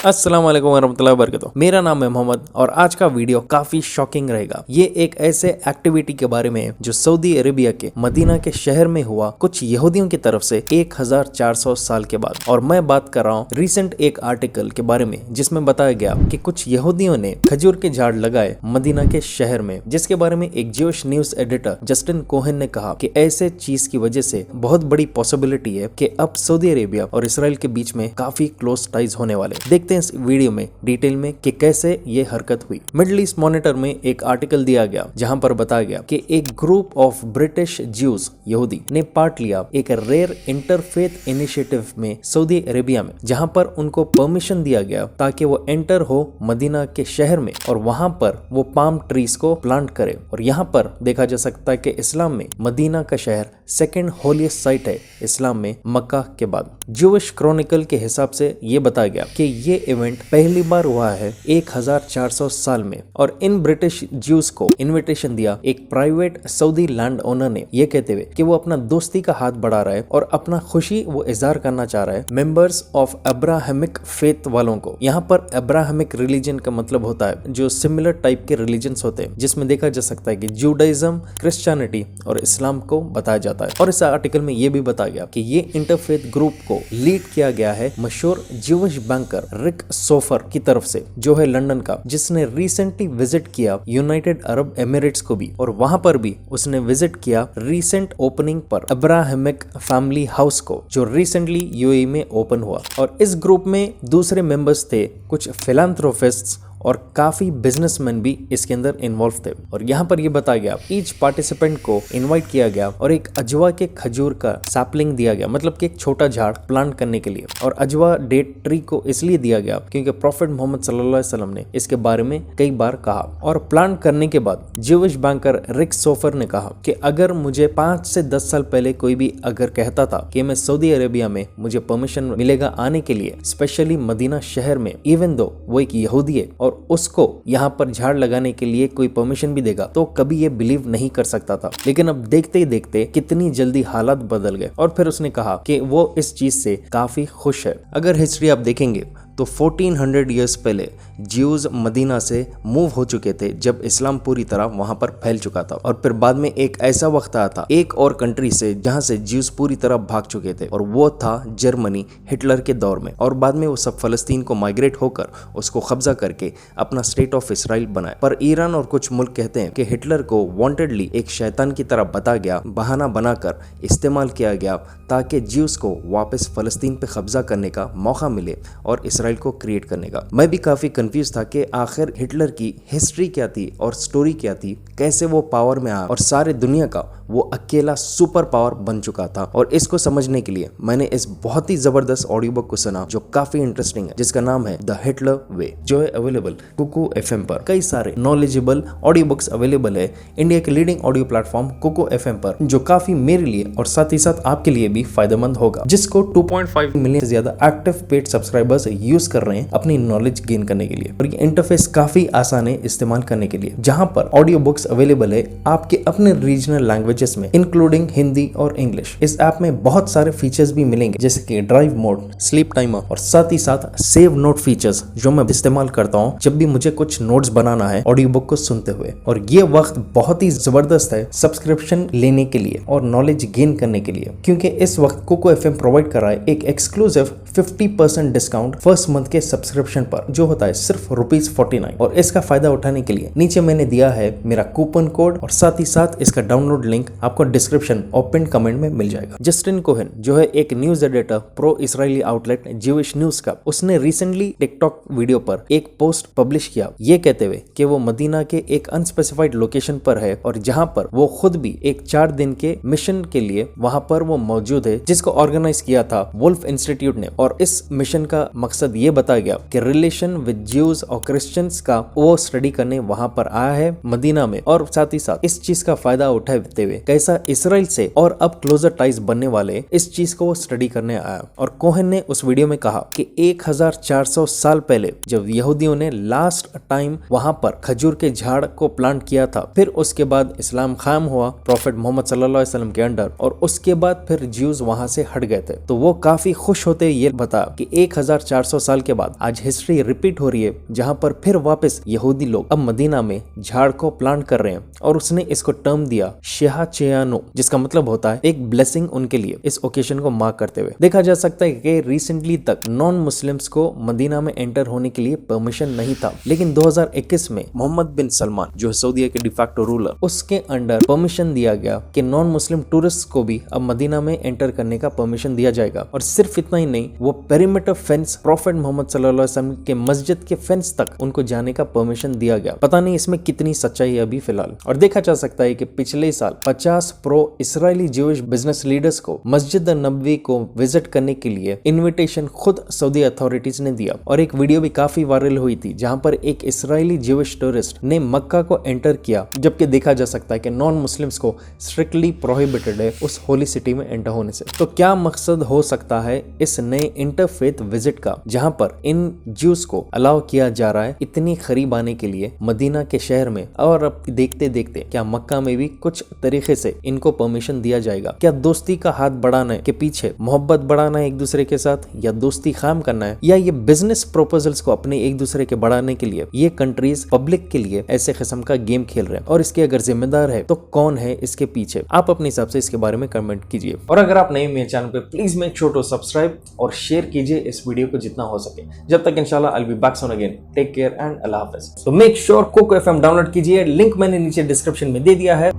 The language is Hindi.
अस्सलाम वालेकुम वरहमतुल्लाहि वबरकातुहू। मेरा नाम है मोहम्मद और आज का वीडियो काफी शॉकिंग रहेगा। ये एक ऐसे एक्टिविटी के बारे में है जो सऊदी अरेबिया के मदीना के शहर में हुआ कुछ यहूदियों की तरफ से 1400 साल के बाद। और मैं बात कर रहा हूँ रिसेंट एक आर्टिकल के बारे में जिसमें बताया गया कि कुछ यहूदियों ने खजूर के झाड़ लगाए मदीना के शहर में, जिसके बारे में एक Jewish news editor Justin Cohen ने कहा कि ऐसे चीज की वजह से बहुत बड़ी पॉसिबिलिटी है कि अब सऊदी अरेबिया और इसराइल के बीच में काफी क्लोज टाइज होने वाले। देखते हैं इस वीडियो में डिटेल में कि कैसे ये हरकत हुई। मिडल ईस्ट मॉनिटर में एक आर्टिकल दिया गया जहां पर बताया गया कि एक ग्रुप ऑफ ब्रिटिश ज्यूज यहूदी ने पार्ट लिया एक रेयर इंटरफेथ इनिशिएटिव में सऊदी अरेबिया में, जहां पर उनको परमिशन दिया गया ताकि वो एंटर हो मदीना के शहर में और वहां पर वो पाम ट्रीज को प्लांट करे। और यहाँ पर देखा जा सकता है कि इस्लाम में मदीना का शहर सेकेंड होलीस्ट साइट है इस्लाम में मक्का के बाद। ज्यूइश क्रॉनिकल के हिसाब से ये बताया गया कि ये इवेंट पहली बार हुआ है 1400 साल में और इन ब्रिटिश ज्यूज को इनविटेशन दिया एक प्राइवेट सऊदी लैंड ओनर ने, ये कहते हुए कि वो अपना दोस्ती का हाथ बढ़ा रहा है और अपना खुशी वो इजहार करना चाह रहा है मेंबर्स ऑफ अब्राहमिक फेथ वालों को। यहाँ पर अब्राहमिक रिलीजन का मतलब होता है जो सिमिलर टाइप के रिलीजन्स होते हैं, जिसमें देखा जा सकता है कि जूडाइज्म, क्रिश्चियनिटी और इस्लाम को बताया जाता है। और इस आर्टिकल में ये भी बताया गया कि ये इंटरफेथ ग्रुप को लीड किया गया है मशहूर ज्यूइश बैंकर रिक सोफर की तरफ से, जो है लंदन का, जिसने रिसेंटली विजिट किया यूनाइटेड अरब एमिरेट्स को भी, और वहां पर भी उसने विजिट किया रिसेंट ओपनिंग पर अब्राहमिक फैमिली हाउस को जो रिसेंटली यूएई में ओपन हुआ। और इस ग्रुप में दूसरे मेंबर्स थे कुछ फिलैंथ्रोपिस्ट्स और काफी बिजनेसमैन भी इसके अंदर इन्वॉल्व थे। और यहाँ पर ये बताया गया ईच पार्टिसिपेंट को इनवाइट किया गया और एक अजवा के खजूर का सैपलिंग दिया गया, मतलब कि एक छोटा झाड़ प्लांट करने के लिए। और अजवा डेट ट्री को इसलिए दिया गया क्योंकि प्रॉफिट मोहम्मद सल्लल्लाहु अलैहि वसल्लम ने इसके बारे में कई बार कहा। और प्लांट करने के बाद ज्यूइश बैंकर रिक सोफर ने कहा कि अगर मुझे 5 से 10 साल पहले कोई भी अगर कहता था कि मैं सऊदी अरेबिया में मुझे परमिशन मिलेगा आने के लिए, स्पेशली मदीना शहर में, इवन दो वो एक यहूदी है और उसको यहाँ पर झाड़ लगाने के लिए कोई परमिशन भी देगा, तो कभी ये बिलीव नहीं कर सकता था। लेकिन अब देखते ही देखते कितनी जल्दी हालात बदल गए। और फिर उसने कहा कि वो इस चीज से काफी खुश है। अगर हिस्ट्री आप देखेंगे तो 1400 ईयर्स पहले ज्यूज मदीना से मूव हो चुके थे जब इस्लाम पूरी तरह वहां पर फैल चुका था। और फिर बाद में एक ऐसा वक्त आया था एक और कंट्री से जहां से ज्यूज पूरी तरह भाग चुके थे, और वो था जर्मनी हिटलर के दौर में। और बाद में वो सब फलस्तीन को माइग्रेट होकर उसको कब्जा करके अपना स्टेट ऑफ इसराइल बनाए। पर ईरान और कुछ मुल्क कहते हैं कि हिटलर को वांटेडली एक शैतान की तरह बता गया, बहाना बनाकर इस्तेमाल किया गया ताकि ज्यूज को वापस फलस्तीन पे कब्जा करने का मौका मिले और इसराइल को क्रिएट करने का। मैं भी काफी कंफ्यूज था कि आखिर हिटलर की हिस्ट्री क्या थी और स्टोरी क्या थी, कैसे वो पावर में आया और सारे दुनिया का वो अकेला सुपर पावर बन चुका था। और इसको समझने के लिए मैंने इस बहुत ही जबरदस्त ऑडियो बुक को सुना जो काफी इंटरेस्टिंग है, जिसका नाम है द हिटलर वे, जो है अवेलेबल कुकू एफएम पर। कई सारे नॉलेजेबल ऑडियो बुक्स अवेलेबल है इंडिया के leading audio platform Kuku FM पर, जो काफी मेरे लिए और साथ ही साथ आपके लिए भी फायदेमंद होगा, जिसको 2.5 मिलियन से ज्यादा एक्टिव पेड सब्सक्राइबर्स यूज कर रहे हैं अपनी नॉलेज गेन करने के लिए। और ये इंटरफेस काफी आसान है इस्तेमाल करने के लिए, जहां पर ऑडियो बुक्स अवेलेबल है आपके अपने रीजनल लैंग्वेजेस में, इंक्लूडिंग हिंदी और इंग्लिश। इस ऐप में बहुत सारे फीचर्स भी मिलेंगे जैसे कि ड्राइव मोड, स्लीप टाइमर और साथ ही साथ सेव नोट फीचर्स, जो मैं इस्तेमाल करता हूँ जब भी मुझे कुछ नोट्स बनाना है ऑडियो बुक को सुनते हुए। और ये वक्त बहुत ही जबरदस्त है सब्सक्रिप्शन लेने के लिए और नॉलेज गेन करने के लिए, क्योंकि इस वक्त कोको एफएम प्रोवाइड कर रहा है एक एक्सक्लूसिव 50% डिस्काउंट फर्स्ट मंथ के सब्सक्रिप्शन पर, जो होता है सिर्फ ₹49। और इसका फायदा उठाने के लिए नीचे मैंने दिया है मेरा कूपन कोड और साथ ही साथ इसका डाउनलोड लिंक आपको डिस्क्रिप्शन और पिन कमेंट में मिल जाएगा। जस्टिन कोहेन, जो है एक news editor pro Israeli outlet Jewish news का, उसने रिसेंटली टिकटॉक वीडियो पर एक पोस्ट पब्लिश किया, ये कहते हुए कि वो मदीना के एक अनस्पेसिफाइड लोकेशन पर है और जहां पर वो खुद भी एक 4 दिन के मिशन के लिए वहां पर वो मौजूद है, जिसको ऑर्गेनाइज किया था वुल्फ इंस्टीट्यूट ने। और इस मिशन का मकसद ये बताया गया कि रिलेशन विद ज्यूज और क्रिश्चियंस का वो स्टडी करने वहां पर आया है मदीना में, और साथ ही साथ इस चीज का फायदा उठाते हुए कैसा इसराइल से और अब क्लोजर टाइज बनने वाले इस चीज को वो स्टडी करने आया। और कोहेन ने उस वीडियो में कहा कि 1400 साल पहले जब यहूदियों ने लास्ट टाइम वहां पर खजूर के झाड़ को प्लांट किया था, फिर उसके बाद इस्लाम कायम हुआ प्रॉफिट मोहम्मद सल्लल्लाहु अलैहि वसल्लम के अंडर, और उसके बाद फिर ज्यूज वहां से हट गए थे। तो वो काफी खुश होते ये बताया कि 1400 1400 साल के बाद आज हिस्ट्री रिपीट हो रही है, जहां पर फिर वापस यहूदी लोग अब मदीना में झाड़ को प्लांट कर रहे हैं और उसने इसको टर्म दिया शेहाचेयानो, जिसका मतलब होता है एक ब्लेसिंग उनके लिए। इस ओकेजन को मार्क करते हुए देखा जा सकता है कि रिसेंटली तक नॉन मुस्लिम्स को मदीना में एंटर होने के लिए परमिशन नहीं था, लेकिन 2021 में मोहम्मद बिन सलमान जो सऊदीया के डिफैक्टो रूलर, उसके अंडर परमिशन दिया गया कि नॉन मुस्लिम टूरिस्ट को भी अब मदीना में एंटर करने का परमिशन दिया जाएगा। और सिर्फ इतना ही नहीं, वो पेरीमीटर फेंस प्रोफेट मोहम्मद सल्लल्लाहु अलैहि वसल्लम के मस्जिद के फेंस तक उनको जाने का परमिशन दिया गया। पता नहीं इसमें कितनी सच्चाई है अभी फिलहाल। और देखा जा सकता है कि पिछले साल 50 pro Israeli Jewish business leaders को मस्जिद नबवी को विजिट करने के लिए इनविटेशन खुद सऊदी अथॉरिटीज ने दिया। और एक वीडियो भी काफी वायरल हुई थी जहां पर एक इजरायली ज्यूइश टूरिस्ट ने मक्का को एंटर किया, जबकि देखा जा सकता है कि नॉन मुस्लिम्स को स्ट्रिक्टली प्रोहिबिटेड है उस होली सिटी में एंटर होने से। तो क्या मकसद हो सकता है इस नए इंटरफेथ विजिट का, जहां पर इन ज्यूस को अलाउ किया जा रहा है इतनी करीब आने के लिए मदीना के शहर में। और अब देखते देखते क्या मक्का में भी कुछ तरीके से इनको परमिशन दिया जाएगा? क्या दोस्ती का हाथ बढ़ाने के पीछे मोहब्बत बढ़ाना है एक दूसरे के साथ, या दोस्ती खाम करना है, या ये बिजनेस प्रपोजल्स को अपने एक दूसरे के बढ़ाने के लिए ये कंट्रीज पब्लिक के लिए ऐसे किस्म का गेम खेल रहे हैं? और इसके अगर जिम्मेदार है तो कौन है इसके पीछे? आप अपने हिसाब से इसके बारे में कमेंट कीजिए। और अगर आप नए मेरे चैनल पे, please make sure to subscribe और शेयर कीजिए इस वीडियो को जितना हो सके। जब तक इंशाल्लाह I will be back soon again. Take care and अल्लाह हाफिज। तो make sure Koko FM download कीजिए, लिंक मैंने नीचे डिस्क्रिप्शन में दे दिया है।